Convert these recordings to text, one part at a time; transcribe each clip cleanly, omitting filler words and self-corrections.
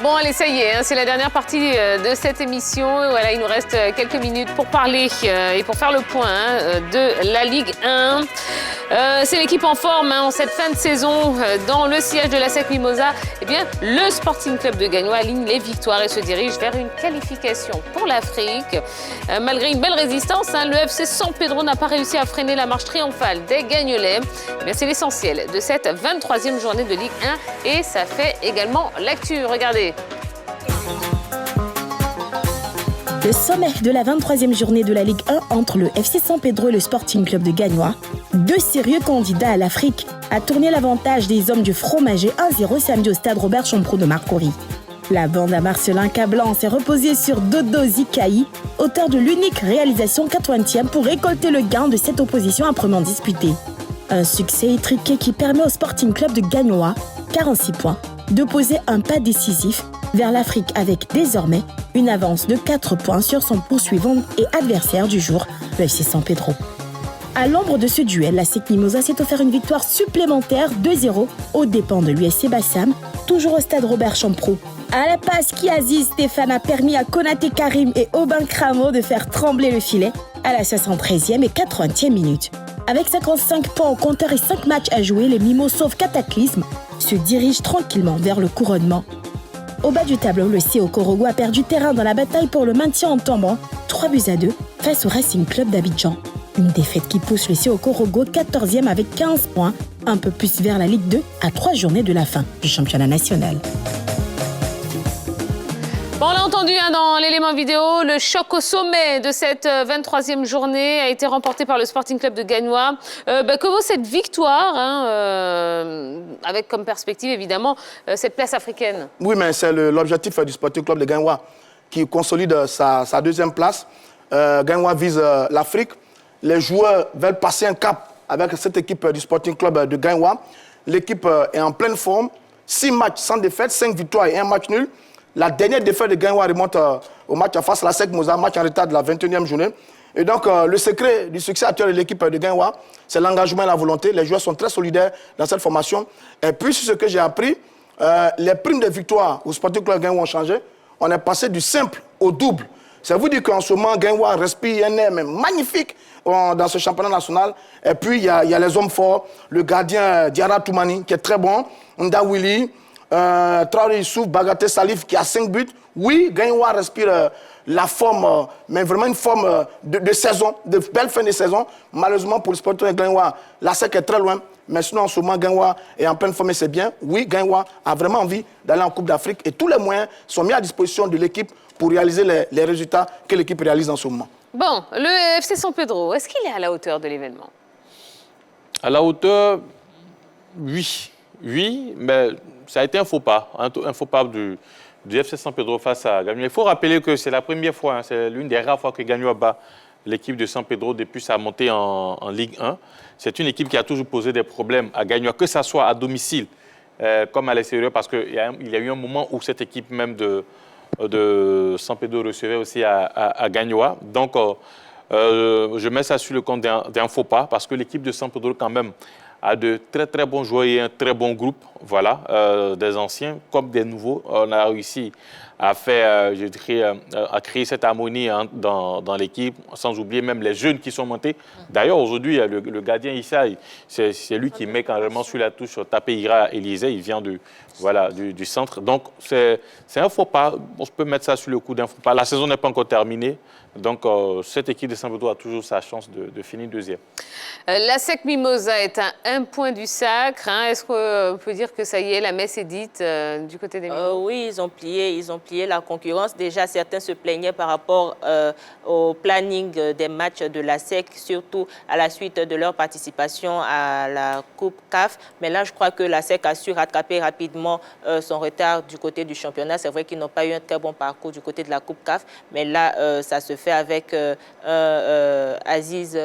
Bon, allez, ça y est, hein, c'est la dernière partie de cette émission. Voilà, il nous reste quelques minutes pour parler et pour faire le point de la Ligue 1. C'est l'équipe en forme en cette fin de saison dans le siège de la SEC Mimosa. Eh bien, le Sporting Club de Gagnoa aligne les victoires et se dirige vers une qualification pour l'Afrique. Malgré une belle résistance, le FC San Pedro n'a pas réussi à freiner la marche triomphale des Gagnolais. Eh bien, c'est l'essentiel de cette 23e journée de Ligue 1 et ça fait également l'actu. Regardez. Le sommet de la 23e journée de la Ligue 1 entre le FC San Pedro et le Sporting Club de Gagnoa. Deux sérieux candidats à l'Afrique a tourné l'avantage des hommes du fromager 1-0 samedi au stade Robert Champrou de Marcory. La bande à Marcelin Cablan s'est reposée sur Dodo Zikaï, auteur de l'unique réalisation 80e pour récolter le gain de cette opposition âprement disputée. Un succès étriqué qui permet au Sporting Club de Gagnoa, 46 points, de poser un pas décisif vers l'Afrique avec désormais une avance de 4 points sur son poursuivant et adversaire du jour, le FC San Pedro. À l'ombre de ce duel, la SEC Mimosa s'est offert une victoire supplémentaire 2-0 aux dépens de l'USC Bassam, toujours au stade Robert Champrou. À la passe qui Aziz Stéphane a permis à Konaté Karim et Aubin Cramo de faire trembler le filet à la 73e et 80e minute. Avec 55 points au compteur et 5 matchs à jouer, les Mimos sauf cataclysme se dirigent tranquillement vers le couronnement. Au bas du tableau, le CO Korogo a perdu terrain dans la bataille pour le maintien en tombant 3-2 face au Racing Club d'Abidjan. Une défaite qui pousse le CO Korogo 14e avec 15 points, un peu plus vers la Ligue 2 à 3 journées de la fin du championnat national. Bon, on l'a entendu dans l'élément vidéo, le choc au sommet de cette 23e journée a été remporté par le Sporting Club de Gagnoa. Que vaut cette victoire, avec comme perspective évidemment cette place africaine? Oui, mais c'est l'objectif du Sporting Club de Gagnoa qui consolide sa deuxième place. Gagnoa vise l'Afrique. Les joueurs veulent passer un cap avec cette équipe du Sporting Club de Gagnoa. L'équipe est en pleine forme. 6 matchs sans défaite, 5 victoires et 1 match nul. La dernière défaite de Gagnoa remonte au match face à la SEC Mimosa, match en retard de la 21e journée. Et donc, le secret du succès actuel de l'équipe de Gagnoa, c'est l'engagement et la volonté. Les joueurs sont très solidaires dans cette formation. Et puis, sur ce que j'ai appris, les primes de victoire au Sporting Club de Gagnoa ont changé. On est passé du simple au double. Ça veut dire qu'en ce moment, Gagnoa respire un air magnifique dans ce championnat national. Et puis, il y a les hommes forts, le gardien Diarra Toumani, qui est très bon, Nda Willy, Traoré Issouf, Bagaté Salif qui a 5 buts. Oui, Gagnoa respire la forme, mais vraiment une forme de saison, de belle fin de saison. Malheureusement pour le Sporting de Gagnoa, la SEC est très loin. Mais sinon, en ce moment, Gagnoa est en pleine forme et c'est bien. Oui, Gagnoa a vraiment envie d'aller en Coupe d'Afrique et tous les moyens sont mis à disposition de l'équipe pour réaliser les résultats que l'équipe réalise en ce moment. Bon, le FC San Pedro, est-ce qu'il est à la hauteur de l'événement? À la hauteur, oui. Oui, mais ça a été un faux pas du FC San Pedro face à Gagnoa. Il faut rappeler que c'est la première fois, c'est l'une des rares fois que Gagnoa bat l'équipe de San Pedro depuis sa montée en Ligue 1. C'est une équipe qui a toujours posé des problèmes à Gagnoa, que ce soit à domicile comme à l'extérieur, parce qu'il y a eu un moment où cette équipe même de San Pedro recevait aussi à Gagnoa. Donc, je mets ça sur le compte d'un faux pas, parce que l'équipe de San Pedro, quand même, a de très très bons joueurs et un très bon groupe, voilà, des anciens comme des nouveaux. On a réussi à faire, je dirais, à créer cette harmonie dans l'équipe, sans oublier même les jeunes qui sont montés. D'ailleurs, aujourd'hui, le gardien Issa, c'est lui qui met carrément sur la touche Tapeira Élysée, il vient du centre. Donc, c'est un faux pas, on peut mettre ça sur le coup d'un faux pas. La saison n'est pas encore terminée, donc cette équipe de San Pedro a toujours sa chance de finir deuxième. La SEC Mimosa est à 1 point du sacre. Est-ce qu'on peut dire que ça y est, la messe est dite du côté des Mimos? Oui, ils ont plié la concurrence. Déjà, certains se plaignaient par rapport au planning des matchs de la SEC, surtout à la suite de leur participation à la Coupe CAF. Mais là, je crois que la SEC a su rattraper rapidement son retard du côté du championnat. C'est vrai qu'ils n'ont pas eu un très bon parcours du côté de la Coupe CAF. Mais là, ça se fait avec Aziz,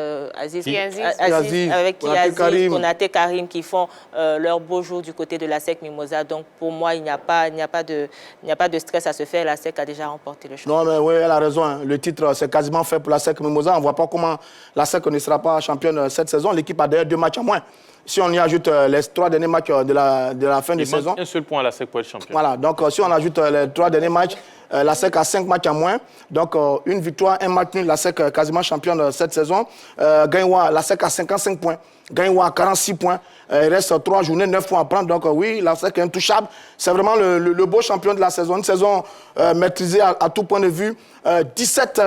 Konaté Karim qui font leur beau jour du côté de la SEC Mimosa. Donc pour moi, il n'y a pas de stress à se faire. La SEC a déjà remporté le championnat. Non, mais oui, elle a raison. Hein. Le titre, c'est quasiment fait pour la SEC Mimosa. On ne voit pas comment la SEC ne sera pas championne cette saison. L'équipe a d'ailleurs 2 matchs en moins. Si on y ajoute les 3 derniers matchs de la fin de saison... Un seul point à la SEC pour être champion. Voilà, donc si on ajoute les 3 derniers matchs, la SEC a 5 matchs en moins. Donc, une victoire, un match nul, la SEC quasiment championne cette saison. Gagnoa, la SEC a 55 points. Gagnoa a 46 points. Il reste 3 journées, 9 points à prendre. Donc, oui, la SEC est intouchable. C'est vraiment le beau champion de la saison. Une saison maîtrisée à tout point de vue. 17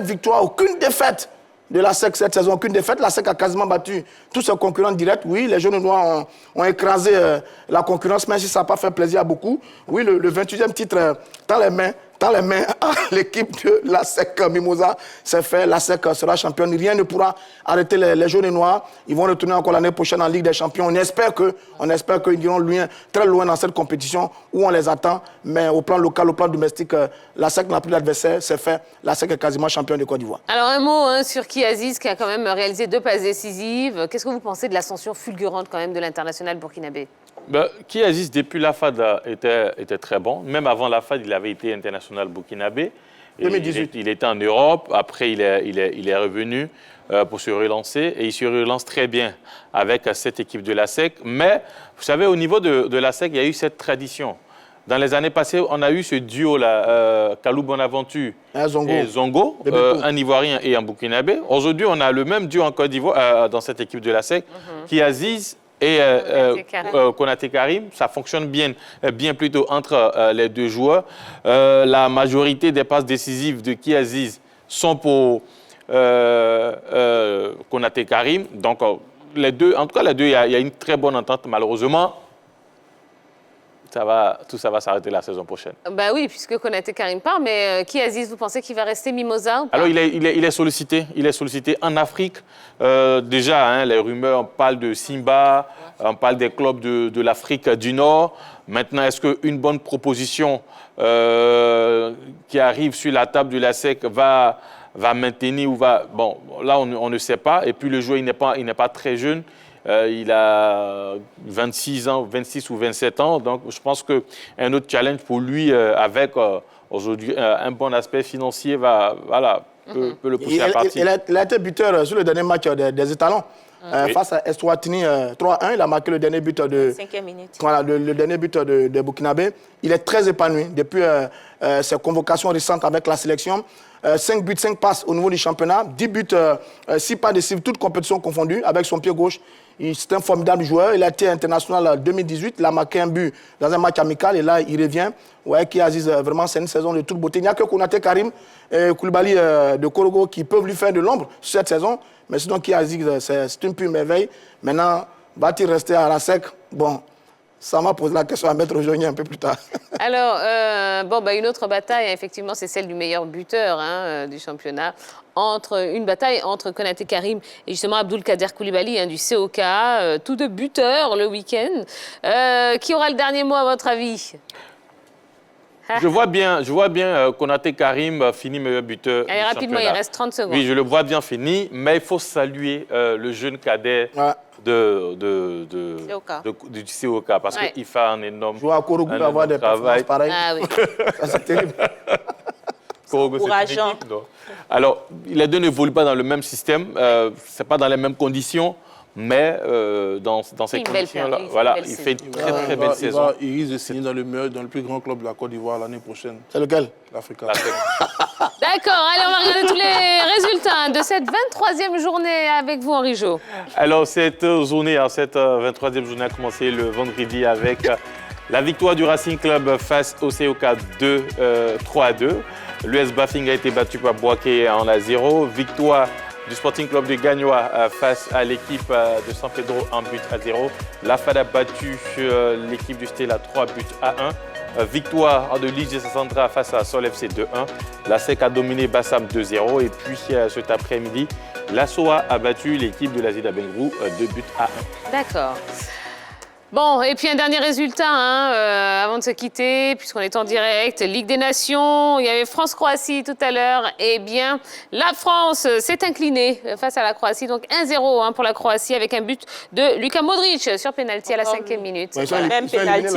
victoires, aucune défaite de la SEC cette saison, aucune défaite. La SEC a quasiment battu tous ses concurrents directs. Oui, les jaunes noirs ont écrasé la concurrence, même si ça n'a pas fait plaisir à beaucoup. Oui, le 28e titre dans les mains à l'équipe de la SEC Mimosa, c'est fait. La SEC sera championne. Rien ne pourra arrêter les jaunes et noirs. Ils vont retourner encore l'année prochaine en Ligue des Champions. On espère qu'ils iront très loin dans cette compétition où on les attend. Mais au plan local, au plan domestique, la SEC n'a plus d'adversaire. C'est fait. La SEC est quasiment championne de Côte d'Ivoire. Alors un mot sur Ki Aziz qui a quand même réalisé 2 passes décisives. Qu'est-ce que vous pensez de l'ascension fulgurante quand même de l'international burkinabé? Ki Aziz, depuis la FAD, était très bon. Même avant la FAD, il avait été international burkinabé. 2018. Il était en Europe. Après, il est revenu pour se relancer. Et il se relance très bien avec cette équipe de la SEC. Mais, vous savez, au niveau de la SEC, il y a eu cette tradition. Dans les années passées, on a eu ce duo-là, Kalou Bonaventure et Zongo, un Ivoirien et un Burkinabé. Aujourd'hui, on a le même duo en Côte d'Ivoire dans cette équipe de la SEC, Ki Aziz et Konaté Karim. Ça fonctionne bien plutôt entre les 2 joueurs. La majorité des passes décisives de Ki Aziz sont pour Konaté Karim. Donc, les deux, en tout cas, les deux, il y a une très bonne entente. Malheureusement, tout ça va s'arrêter la saison prochaine. Bah oui, puisque Konaté Karim part, mais Ki Aziz, vous pensez qu'il va rester Mimosa ou pas? Alors, il est sollicité. Il est sollicité en Afrique. Déjà, hein, les rumeurs, on parle de Simba, on parle des clubs de l'Afrique du Nord. Maintenant, est-ce qu'une bonne proposition qui arrive sur la table de la SEC va maintenir ou va... Bon, là, on ne sait pas. Et puis, le joueur, il n'est pas très jeune. Il a 26 ans, 26 ou 27 ans. Donc, je pense qu'un autre challenge pour lui, avec aujourd'hui un bon aspect financier, peut le pousser à partir. Il a été buteur sur le dernier match des Étalons. Face à Eswatini 3-1, il a marqué le dernier but de... 5e minute. Voilà, le dernier but de Burkinabé. Il est très épanoui depuis ses convocations récentes avec la sélection. 5 buts, 5 passes au niveau du championnat, 10 buts, 6 pas décisifs, toutes compétitions confondues, avec son pied gauche. C'est un formidable joueur. Il a été international en 2018. Il a marqué un but dans un match amical et là, il revient. Ouais, Ki Aziz, vraiment, c'est une saison de toute beauté. Il n'y a que Konaté Karim et Koulibaly de Korogo qui peuvent lui faire de l'ombre sur cette saison. Mais sinon, Ki Aziz, c'est une pure merveille. Maintenant, va-t-il rester à la SEC? Bon, ça m'a posé la question à Maître Jonier un peu plus tard. Alors, une autre bataille, effectivement, c'est celle du meilleur buteur du championnat. Une bataille entre Konaté Karim et justement Abdoulkader Koulibaly du COK, tous 2 buteurs le week-end. Qui aura le dernier mot à votre avis? Je vois bien Konaté Karim finir meilleur buteur. Allez, rapidement, il reste 30 secondes. Oui, je le vois bien fini, mais il faut saluer le jeune cadet du COK parce qu'il fait un énorme travail. Jouer à Korogo, avoir des performances pareilles. Ah oui. C'est terrible. Encourageant. Alors, les deux n'évoluent pas dans le même système, ce n'est pas dans les mêmes conditions, mais dans ces conditions-là, voilà, il fait une très belle saison. Il risque de signer dans le plus grand club de la Côte d'Ivoire l'année prochaine. C'est lequel? L'Africa. D'accord, allez, on va regarder tous les résultats de cette 23e journée avec vous, Henri Jo. Alors, cette 23e journée a commencé le vendredi avec la victoire du Racing Club face au COK 3-2. L'US Bafing a été battu par Boaké en 0. Victoire du Sporting Club de Gagnoa face à l'équipe de San Pedro en but à 0. La FAD a battu l'équipe du Stella 3 buts à 1. Victoire de l'IGC Centra face à Sol FC 2-1. La SEC a dominé Bassam 2-0. Et puis cet après-midi, la SOA a battu l'équipe de l'Azida Bengrou 2 buts à 1. D'accord. Bon, et puis un dernier résultat, avant de se quitter, puisqu'on est en direct, Ligue des Nations, il y avait France-Croatie tout à l'heure. Eh bien, la France s'est inclinée face à la Croatie, donc 1-0 pour la Croatie, avec un but de Luka Modric sur pénalty à la 5e minute. Ouais, Même penalty.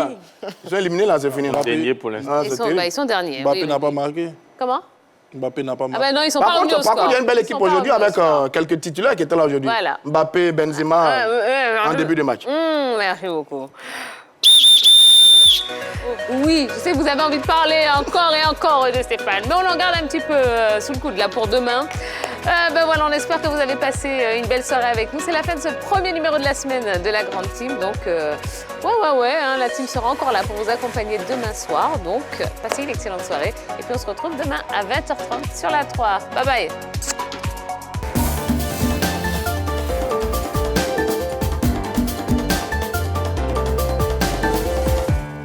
Ils sont éliminés là, c'est fini. Dernier pour l'instant. Ah, Ils c'est sont, terrible. ils sont derniers. Mbappé oui, n'a oui. pas marqué. Comment? Mbappé n'a pas Ah marqué. ben non, ils sont Par pas revenus au contre, il y a une belle Ils équipe sont pas aujourd'hui revenus au avec score. quelques titulaires qui étaient là aujourd'hui. Voilà. Mbappé, Benzema, en début de match. Merci beaucoup. Oui, je sais que vous avez envie de parler encore et encore de Stéphane, mais on l'en garde un petit peu sous le coude là pour demain. Ben voilà, on espère que vous avez passé une belle soirée avec nous. C'est la fin de ce premier numéro de la semaine de la grande team. Donc, la team sera encore là pour vous accompagner demain soir. Donc, passez une excellente soirée. Et puis, on se retrouve demain à 20h30 sur la 3. Bye bye.